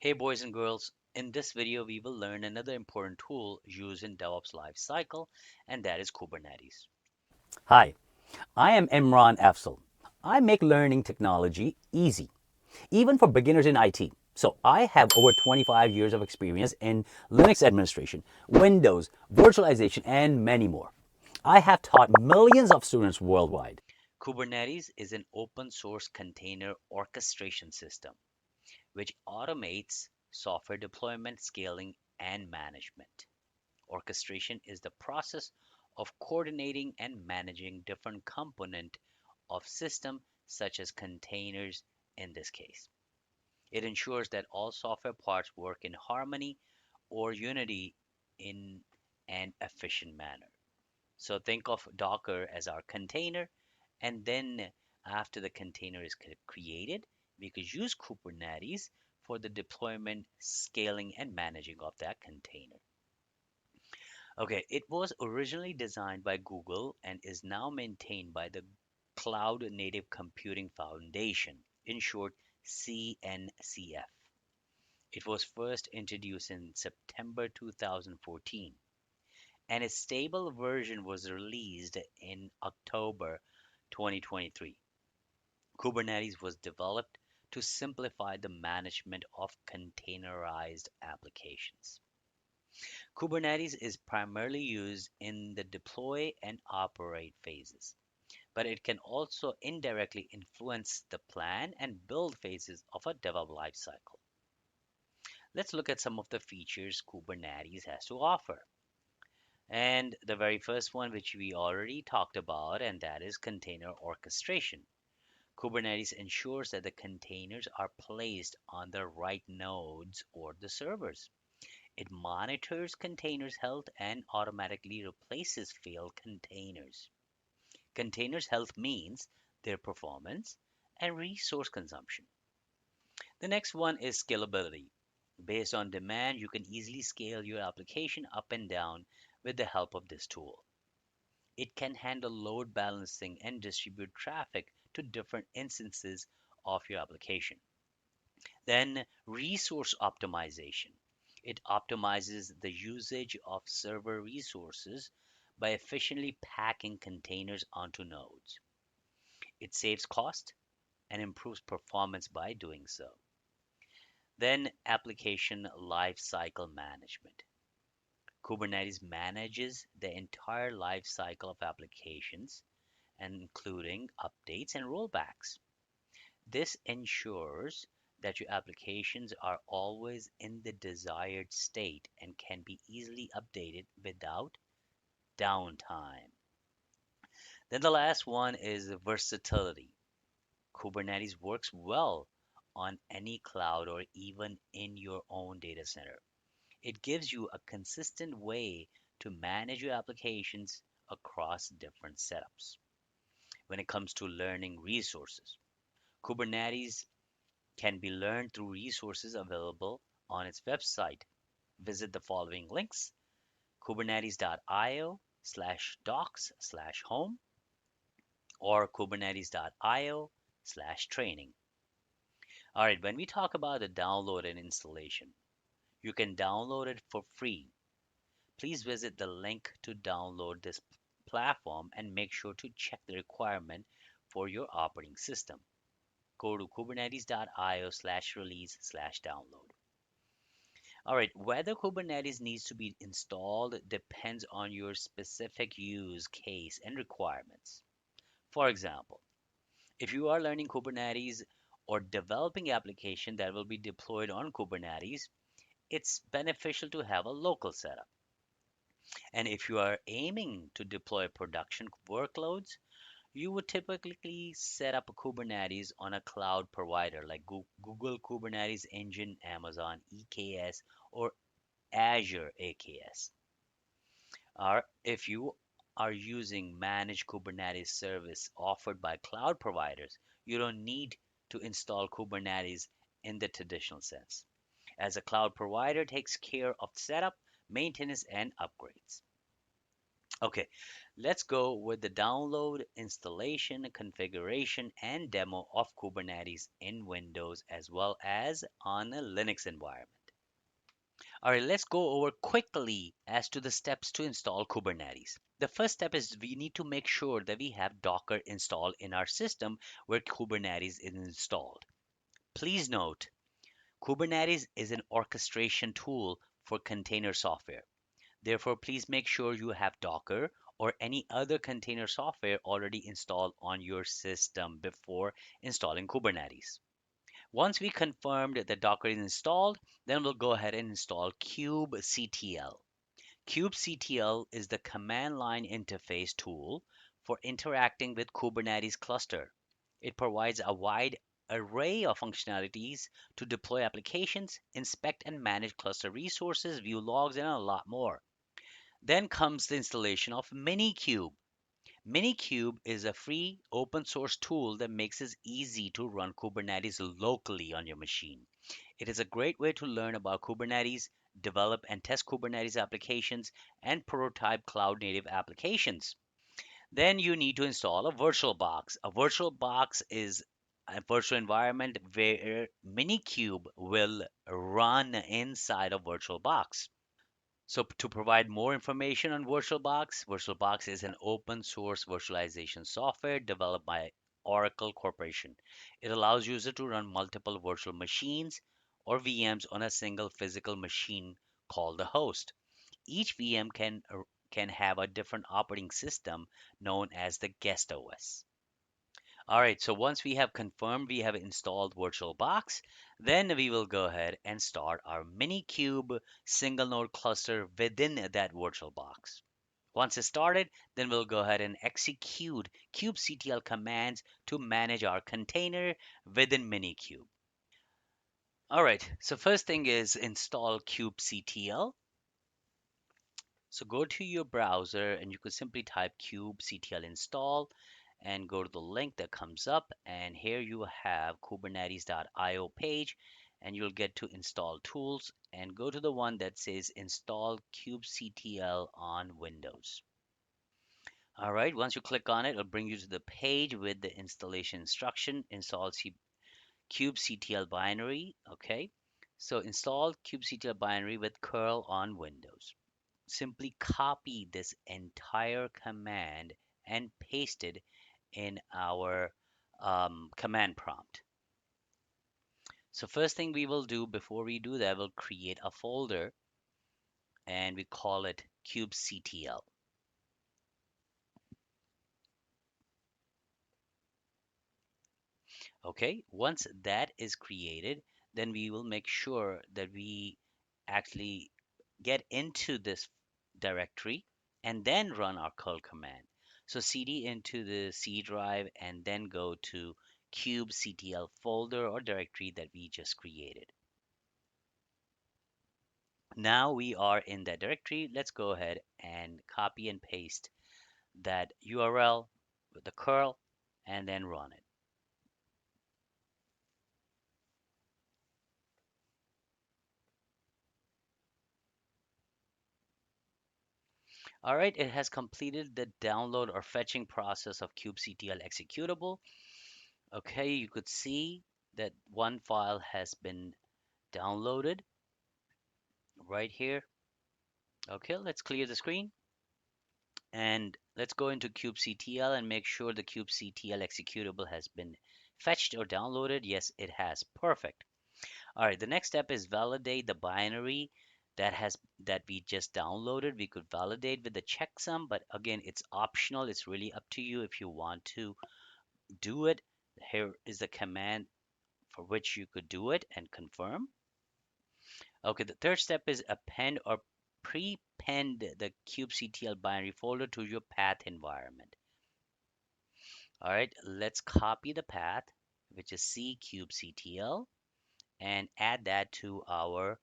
Hey boys and girls, in this video we will learn another important tool used in DevOps lifecycle, and that is Kubernetes. Hi, I am Imran Afzal. I make learning technology easy, even for beginners in IT. So I have over 25 years of experience in Linux administration, Windows, virtualization, and many more. I have taught millions of students worldwide. Kubernetes is an open source container orchestration system which automates software deployment, scaling, and management. Orchestration is the process of coordinating and managing different components of system such as containers in this case. It ensures that all software parts work in harmony or unity in an efficient manner. So think of Docker as our container, and then after the container is created, we could use Kubernetes for the deployment, scaling, and managing of that container. Okay, it was originally designed by Google and is now maintained by the Cloud Native Computing Foundation, in short, CNCF. It was first introduced in September 2014, and its stable version was released in October 2023. Kubernetes was developed to simplify the management of containerized applications. Kubernetes is primarily used in the deploy and operate phases, but it can also indirectly influence the plan and build phases of a DevOps lifecycle. Let's look at some of the features Kubernetes has to offer. And the very first one, which we already talked about, and that is container orchestration. Kubernetes ensures that the containers are placed on the right nodes or the servers. It monitors containers' health and automatically replaces failed containers. Containers' health means their performance and resource consumption. The next one is scalability. Based on demand, you can easily scale your application up and down with the help of this tool. It can handle load balancing and distribute traffic to different instances of your application. Then, resource optimization. It optimizes the usage of server resources by efficiently packing containers onto nodes. It saves cost and improves performance by doing so. Then, application lifecycle management. Kubernetes manages the entire life cycle of applications, including updates and rollbacks. This ensures that your applications are always in the desired state and can be easily updated without downtime. Then the last one is versatility. Kubernetes works well on any cloud or even in your own data center. It gives you a consistent way to manage your applications across different setups. When it comes to learning resources, Kubernetes can be learned through resources available on its website. Visit the following links: kubernetes.io slash docs slash home or kubernetes.io slash training. All right, when we talk about the download and installation, you can download it for free. Please visit the link to download this platform and make sure to check the requirement for your operating system. Go to kubernetes.io slash release slash download. All right, whether Kubernetes needs to be installed depends on your specific use case and requirements. For example, if you are learning Kubernetes or developing application that will be deployed on Kubernetes, it's beneficial to have a local setup. And if you are aiming to deploy production workloads, you would typically set up a Kubernetes on a cloud provider like Google Kubernetes Engine, Amazon EKS, or Azure AKS. Or if you are using managed Kubernetes service offered by cloud providers, you don't need to install Kubernetes in the traditional sense, as a cloud provider takes care of setup, maintenance, and upgrades. Okay, let's go with the download, installation, configuration, and demo of Kubernetes in Windows as well as on a Linux environment. All right, let's go over quickly as to the steps to install Kubernetes. The first step is we need to make sure that we have Docker installed in our system where Kubernetes is installed. Please note, Kubernetes is an orchestration tool for container software. Therefore, please make sure you have Docker or any other container software already installed on your system before installing Kubernetes. Once we confirmed that Docker is installed, then we'll go ahead and install kubectl. Kubectl is the command line interface tool for interacting with Kubernetes cluster. It provides a wide array of functionalities to deploy applications, inspect and manage cluster resources, view logs, and a lot more. Then comes the installation of Minikube. Minikube is a free open source tool that makes it easy to run Kubernetes locally on your machine. It is a great way to learn about Kubernetes, develop and test Kubernetes applications, and prototype cloud native applications. Then you need to install a VirtualBox. A VirtualBox is a virtual environment where Minikube will run inside a VirtualBox. So to provide more information on VirtualBox, VirtualBox is an open source virtualization software developed by Oracle Corporation. It allows users to run multiple virtual machines or VMs on a single physical machine called the host. Each VM can have a different operating system known as the guest OS. All right, so once we have confirmed we have installed VirtualBox, then we will go ahead and start our Minikube single node cluster within that VirtualBox. Once it's started, then we'll go ahead and execute kubectl commands to manage our container within Minikube. All right, so first thing is install kubectl. So go to your browser and you could simply type kubectl install and go to the link that comes up, and here you have kubernetes.io page, and you'll get to install tools and go to the one that says install kubectl on Windows. All right, once you click on it, it'll bring you to the page with the installation instruction. Install kubectl binary. Okay, so install kubectl binary with curl on Windows. Simply copy this entire command and paste it in our command prompt. So first thing we will do before we do that, we'll create a folder and we call it kubectl. Okay, once that is created, then we will make sure that we actually get into this directory and then run our curl command. So cd into the C drive and then go to kubectl folder or directory that we just created. Now we are in that directory. Let's go ahead and copy and paste that URL with the curl and then run it. All right, it has completed the download or fetching process of kubectl executable. Okay, you could see that one file has been downloaded right here. Okay, let's clear the screen and let's go into kubectl and make sure the kubectl executable has been fetched or downloaded. Yes, it has. Perfect. All right, the next step is validate the binary that we just downloaded. We could validate with the checksum, but again, it's optional. It's really up to you if you want to do it. Here is the command for which you could do it and confirm. Okay, the third step is append or prepend the kubectl binary folder to your path environment. All right, let's copy the path, which is c kubectl, and add that to our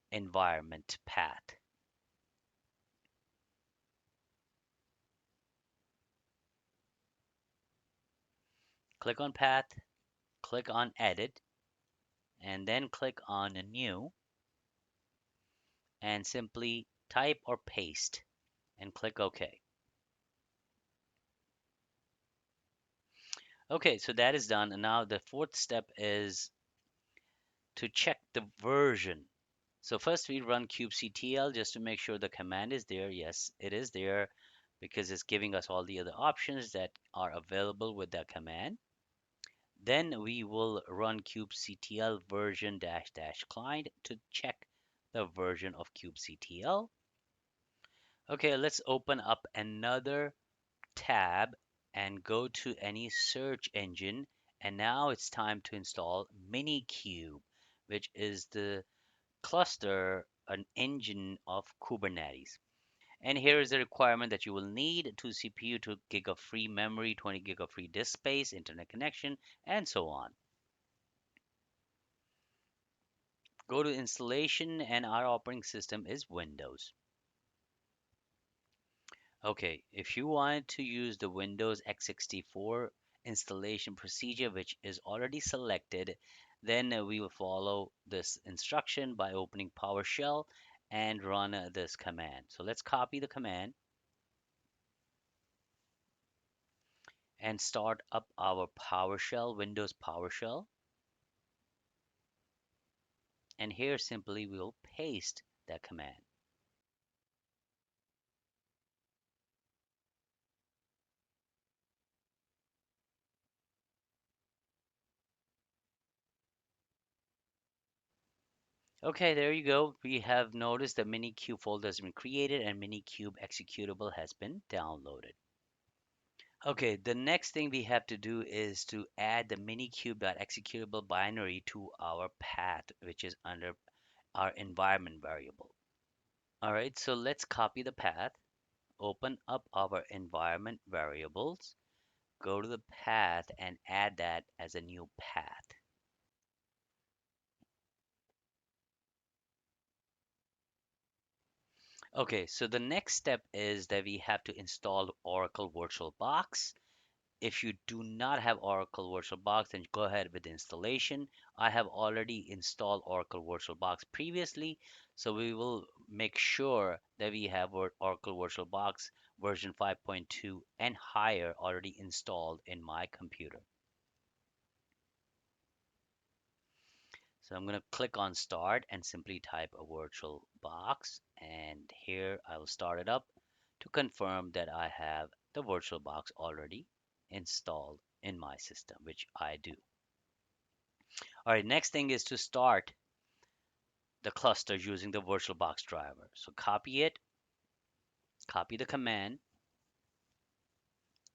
environment path. Click on path, click on edit, and then click on new and simply type or paste and click OK. Okay, so that is done. And now the fourth step is to check the version. So first we run kubectl just to make sure the command is there. Yes, it is there because it's giving us all the other options that are available with that command. Then we will run kubectl version dash dash client to check the version of kubectl. Okay, let's open up another tab and go to any search engine. And now it's time to install Minikube, which is the cluster, an engine of Kubernetes. And here is the requirement that you will need: 2 CPU, 2 gig of free memory, 20 gig of free disk space, internet connection, and so on. Go to installation, and our operating system is Windows. Okay, if you wanted to use the Windows x64 installation procedure, which is already selected, then we will follow this instruction by opening PowerShell and run this command. So let's copy the command and start up our PowerShell, Windows PowerShell. And here simply we'll paste that command. Okay, there you go. We have noticed the Minikube folder has been created and Minikube executable has been downloaded. Okay, the next thing we have to do is to add the minikube.executable binary to our path, which is under our environment variable. All right, so let's copy the path, open up our environment variables, go to the path and add that as a new path. Okay, so the next step is that we have to install Oracle VirtualBox. If you do not have Oracle VirtualBox, then go ahead with the installation. I have already installed Oracle VirtualBox previously, so we will make sure that we have Oracle VirtualBox version 5.2 and higher already installed in my computer. So I'm going to click on Start and simply type a VirtualBox, and here I will start it up to confirm that I have the VirtualBox already installed in my system, which I do. All right, next thing is to start the cluster using the VirtualBox driver. So copy it, copy the command,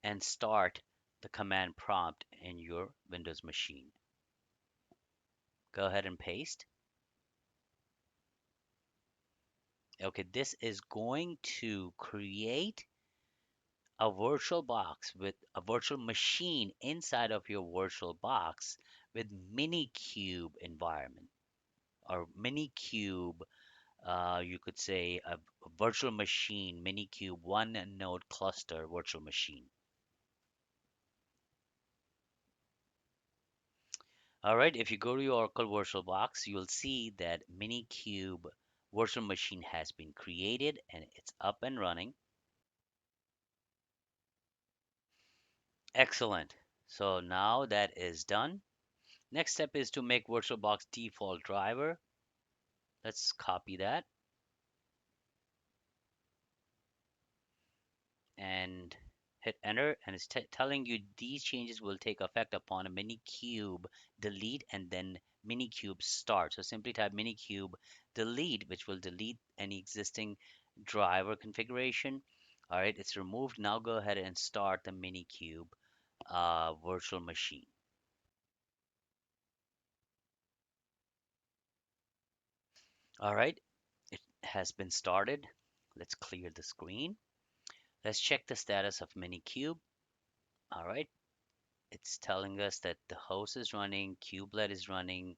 and start the command prompt in your Windows machine. Go ahead and paste. Okay, this is going to create a VirtualBox with a virtual machine inside of your VirtualBox with Minikube environment or Minikube. You could say a virtual machine, Minikube one node cluster virtual machine. All right, if you go to your Oracle VirtualBox, you'll see that Minikube virtual machine has been created and it's up and running. Excellent. So now that is done. Next step is to make VirtualBox default driver. Let's copy that and hit enter, and it's telling you these changes will take effect upon a Minikube delete and then Minikube start. So simply type Minikube delete, which will delete any existing driver configuration. All right, it's removed. Now go ahead and start the Minikube virtual machine. All right, it has been started. Let's clear the screen. Let's check the status of Minikube. All right, it's telling us that the host is running, kubelet is running,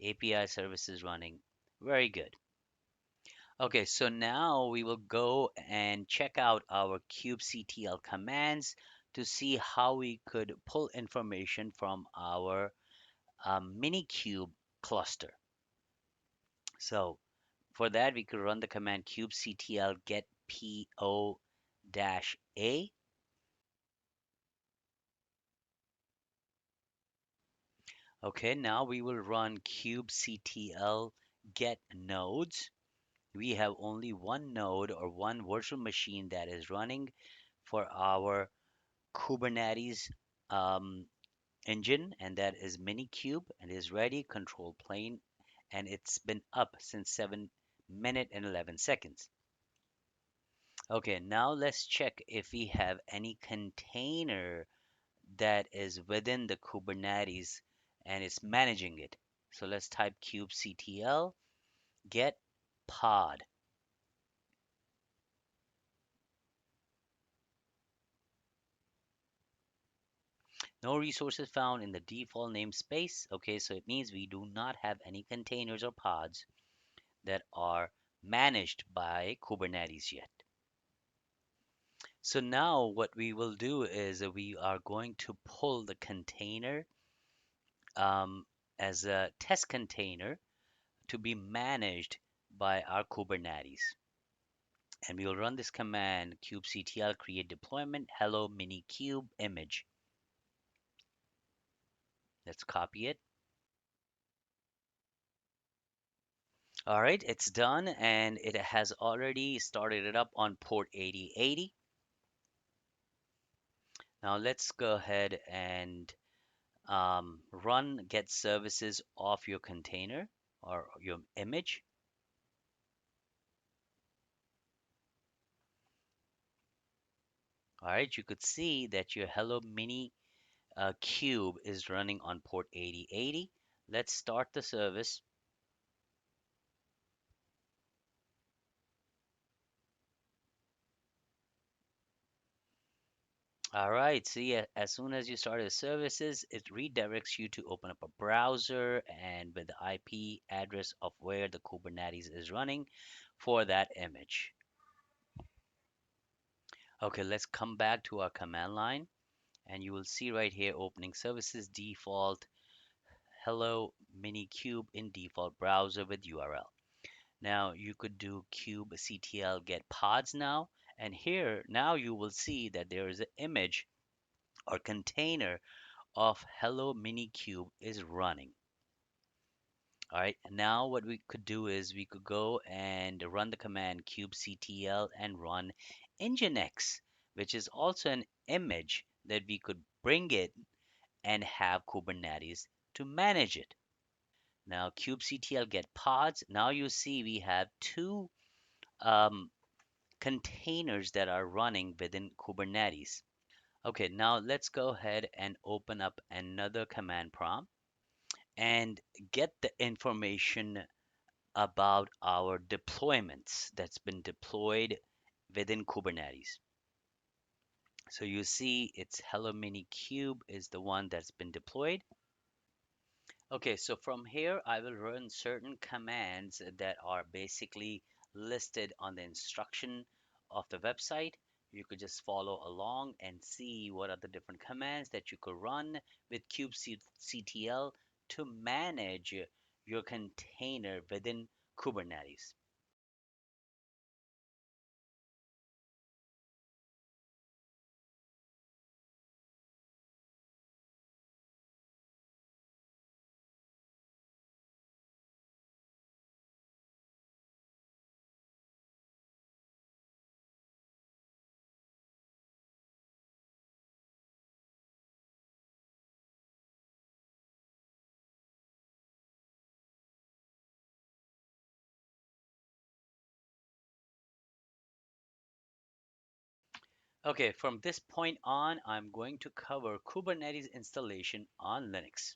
API service is running. Very good. Okay, so now we will go and check out our kubectl commands to see how we could pull information from our Minikube cluster. So for that, we could run the command kubectl get po-a. Okay, now we will run kubectl get nodes. We have only one node or one virtual machine that is running for our Kubernetes um, engine, and that is Minikube, and is ready, control plane, and it's been up since 7 minutes and 11 seconds. Okay, now let's check if we have any container that is within the Kubernetes and it's managing it. So let's type kubectl get pod. No resources found in the default namespace. Okay, so it means we do not have any containers or pods that are managed by Kubernetes yet. So now what we will do is we are going to pull the container um, as a test container to be managed by our Kubernetes. And we will run this command kubectl create deployment hello minikube image. Let's copy it. All right, it's done and it has already started it up on port 8080. Now let's go ahead and run get services off your container or your image. All right, you could see that your hello mini cube is running on port 8080. Let's start the service. All right, see, as soon as you start the services, it redirects you to open up a browser and with the IP address of where the Kubernetes is running for that image. Okay, let's come back to our command line and you will see right here opening services default hello minikube in default browser with URL. Now you could do kubectl get pods now, and here now you will see that there is an image or container of hello minikube is running. All right, now what we could do is we could go and run the command kubectl and run IMf&x, which is also an image that we could bring it and have Kubernetes to manage it. Now kubectl get pods. Now you see we have two um, containers that are running within Kubernetes. Okay, now let's go ahead and open up another command prompt and get the information about our deployments that's been deployed within Kubernetes. So you see it's hello minikube is the one that's been deployed. Okay, so from here I will run certain commands that are basically listed on the instruction of the website. You could just follow along and see what are the different commands that you could run with kubectl to manage your container within Kubernetes. Okay, from this point on, I'm going to cover Kubernetes installation on Linux.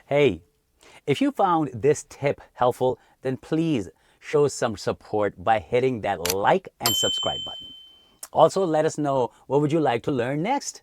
Hey, if you found this tip helpful, then please show some support by hitting that like and subscribe button. Also, let us know what would you like to learn next.